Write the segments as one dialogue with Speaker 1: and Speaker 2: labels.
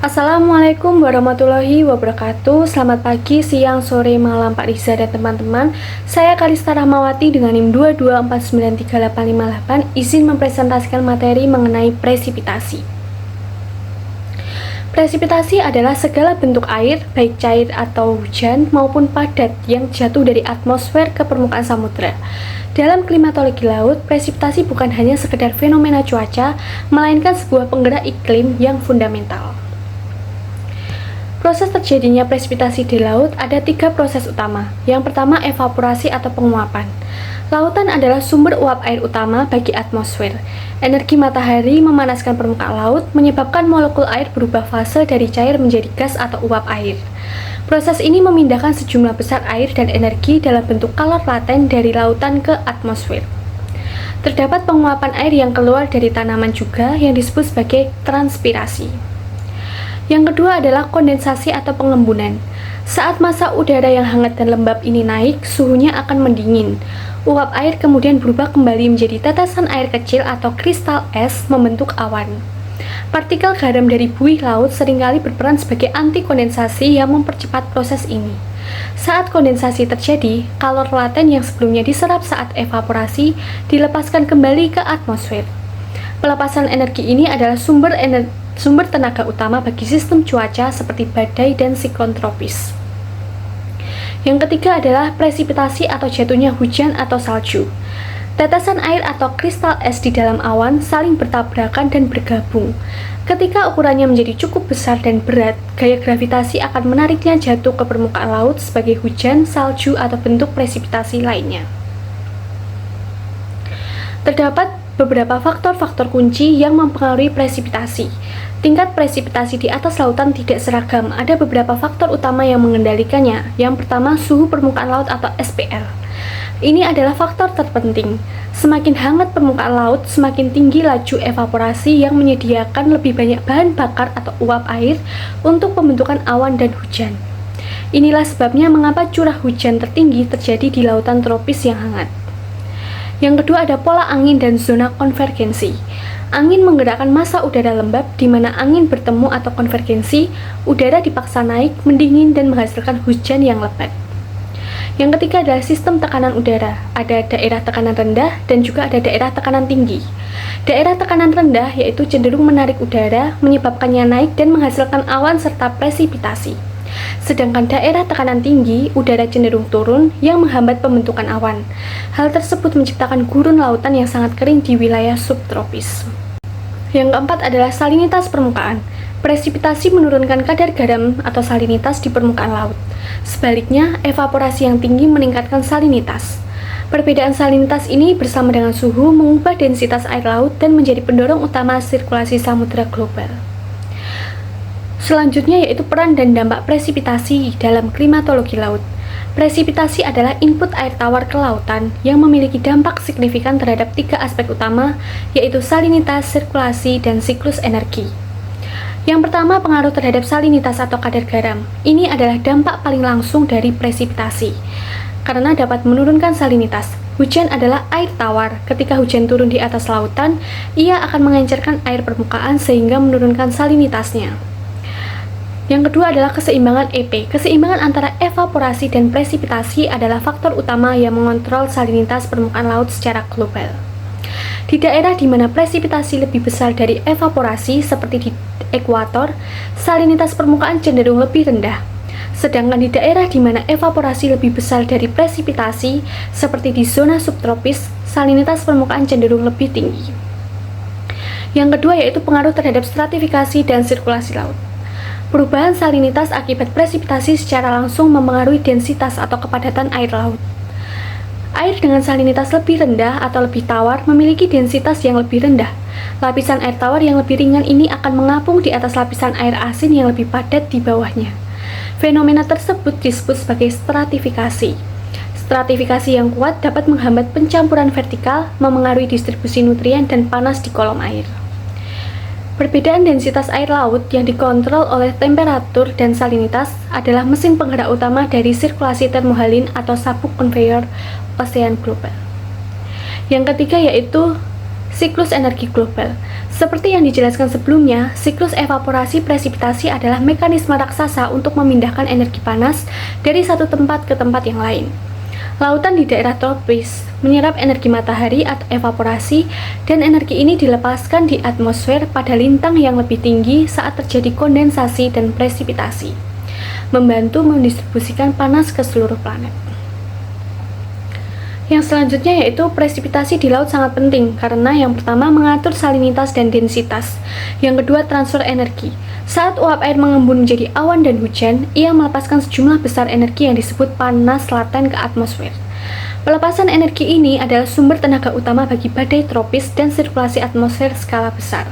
Speaker 1: Assalamualaikum warahmatullahi wabarakatuh. Selamat pagi, siang, sore, malam Pak Riza dan teman-teman. Saya Kalista Rahmawati dengan NIM 2249388 izin mempresentasikan materi mengenai presipitasi. Presipitasi adalah segala bentuk air, baik cair atau hujan maupun padat yang jatuh dari atmosfer ke permukaan samudra. Dalam klimatologi laut, presipitasi bukan hanya sekedar fenomena cuaca, melainkan sebuah penggerak iklim yang fundamental. Proses terjadinya presipitasi di laut ada 3 proses utama. Yang pertama, evaporasi atau penguapan. Lautan adalah sumber uap air utama bagi atmosfer. Energi matahari memanaskan permukaan laut, menyebabkan molekul air berubah fase dari cair menjadi gas atau uap air. Proses ini memindahkan sejumlah besar air dan energi dalam bentuk kalor laten dari lautan ke atmosfer. Terdapat penguapan air yang keluar dari tanaman juga yang disebut sebagai transpirasi. Yang kedua adalah kondensasi atau pengembunan. Saat massa udara yang hangat dan lembab ini naik, suhunya akan mendingin. Uap air kemudian berubah kembali menjadi tetesan air kecil atau kristal es membentuk awan. Partikel garam dari buih laut seringkali berperan sebagai anti kondensasi yang mempercepat proses ini. Saat kondensasi terjadi, kalor laten yang sebelumnya diserap saat evaporasi dilepaskan kembali ke atmosfer. Pelepasan energi ini adalah sumber tenaga utama bagi sistem cuaca seperti badai dan siklon tropis. Yang ketiga adalah presipitasi atau jatuhnya hujan atau salju. Tetesan air atau kristal es di dalam awan saling bertabrakan dan bergabung. Ketika ukurannya menjadi cukup besar dan berat, gaya gravitasi akan menariknya jatuh ke permukaan laut sebagai hujan, salju, atau bentuk presipitasi lainnya. Terdapat beberapa faktor-faktor kunci yang mempengaruhi presipitasi. Tingkat presipitasi di atas lautan tidak seragam. Ada beberapa faktor utama yang mengendalikannya. Yang pertama, suhu permukaan laut atau SPL. Ini adalah faktor terpenting. Semakin hangat permukaan laut, semakin tinggi laju evaporasi yang menyediakan lebih banyak bahan bakar atau uap air untuk pembentukan awan dan hujan. Inilah sebabnya mengapa curah hujan tertinggi terjadi di lautan tropis yang hangat. Yang kedua ada pola angin dan zona konvergensi. Angin menggerakkan massa udara lembab di mana angin bertemu atau konvergensi, udara dipaksa naik, mendingin dan menghasilkan hujan yang lebat. Yang ketiga adalah sistem tekanan udara. Ada daerah tekanan rendah dan juga ada daerah tekanan tinggi. Daerah tekanan rendah yaitu cenderung menarik udara, menyebabkannya naik dan menghasilkan awan serta presipitasi. Sedangkan daerah tekanan tinggi, udara cenderung turun yang menghambat pembentukan awan. Hal tersebut menciptakan gurun lautan yang sangat kering di wilayah subtropis. Yang keempat adalah salinitas permukaan. Presipitasi menurunkan kadar garam atau salinitas di permukaan laut. Sebaliknya, evaporasi yang tinggi meningkatkan salinitas. Perbedaan salinitas ini bersama dengan suhu mengubah densitas air laut dan menjadi pendorong utama sirkulasi samudra global. Selanjutnya yaitu peran dan dampak presipitasi dalam klimatologi laut. Presipitasi adalah input air tawar ke lautan yang memiliki dampak signifikan terhadap 3 aspek utama, yaitu salinitas, sirkulasi, dan siklus energi. Yang pertama, pengaruh terhadap salinitas atau kadar garam. Ini adalah dampak paling langsung dari presipitasi, karena dapat menurunkan salinitas. Hujan adalah air tawar. Ketika hujan turun di atas lautan, ia akan mengencerkan air permukaan sehingga menurunkan salinitasnya. Yang kedua adalah keseimbangan EP. Keseimbangan antara evaporasi dan presipitasi adalah faktor utama yang mengontrol salinitas permukaan laut secara global. Di daerah di mana presipitasi lebih besar dari evaporasi seperti di ekuator, salinitas permukaan cenderung lebih rendah. Sedangkan di daerah di mana evaporasi lebih besar dari presipitasi seperti di zona subtropis, salinitas permukaan cenderung lebih tinggi. Yang kedua yaitu pengaruh terhadap stratifikasi dan sirkulasi laut. Perubahan salinitas akibat presipitasi secara langsung mempengaruhi densitas atau kepadatan air laut. Air dengan salinitas lebih rendah atau lebih tawar memiliki densitas yang lebih rendah. Lapisan air tawar yang lebih ringan ini akan mengapung di atas lapisan air asin yang lebih padat di bawahnya. Fenomena tersebut disebut sebagai stratifikasi. Stratifikasi yang kuat dapat menghambat pencampuran vertikal, memengaruhi distribusi nutrien dan panas di kolom air. Perbedaan densitas air laut yang dikontrol oleh temperatur dan salinitas adalah mesin penggerak utama dari sirkulasi termohalin atau sabuk konveyor osean global. Yang ketiga yaitu siklus energi global. Seperti yang dijelaskan sebelumnya, siklus evaporasi presipitasi adalah mekanisme raksasa untuk memindahkan energi panas dari satu tempat ke tempat yang lain. Lautan di daerah tropis menyerap energi matahari atau evaporasi, dan energi ini dilepaskan di atmosfer pada lintang yang lebih tinggi saat terjadi kondensasi dan presipitasi, membantu mendistribusikan panas ke seluruh planet. Yang selanjutnya yaitu presipitasi di laut sangat penting karena yang pertama mengatur salinitas dan densitas, yang kedua transfer energi. Saat uap air mengembun menjadi awan dan hujan, ia melepaskan sejumlah besar energi yang disebut panas laten ke atmosfer. Pelepasan energi ini adalah sumber tenaga utama bagi badai tropis dan sirkulasi atmosfer skala besar.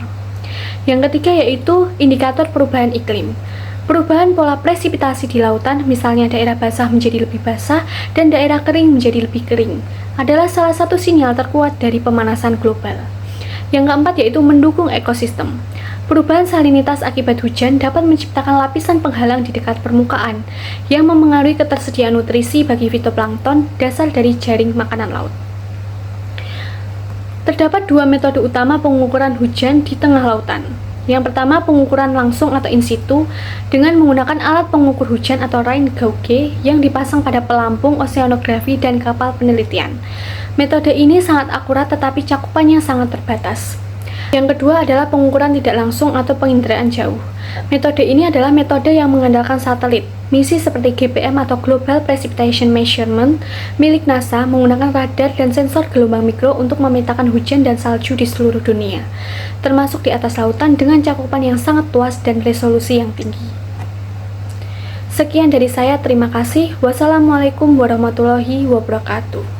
Speaker 1: Yang ketiga yaitu indikator perubahan iklim. Perubahan pola presipitasi di lautan, misalnya daerah basah menjadi lebih basah dan daerah kering menjadi lebih kering, adalah salah satu sinyal terkuat dari pemanasan global. Yang keempat yaitu mendukung ekosistem. Perubahan salinitas akibat hujan dapat menciptakan lapisan penghalang di dekat permukaan yang memengaruhi ketersediaan nutrisi bagi fitoplankton, dasar dari jaring makanan laut. Terdapat dua metode utama pengukuran hujan di tengah lautan. Yang pertama, pengukuran langsung atau in situ dengan menggunakan alat pengukur hujan atau rain gauge yang dipasang pada pelampung oseanografi dan kapal penelitian. Metode ini sangat akurat tetapi cakupannya sangat terbatas. Yang kedua adalah pengukuran tidak langsung atau penginderaan jauh. Metode ini adalah metode yang mengandalkan satelit. Misi seperti GPM atau Global Precipitation Measurement milik NASA menggunakan radar dan sensor gelombang mikro untuk memetakan hujan dan salju di seluruh dunia, termasuk di atas lautan dengan cakupan yang sangat luas dan resolusi yang tinggi. Sekian dari saya, terima kasih. Wassalamualaikum warahmatullahi wabarakatuh.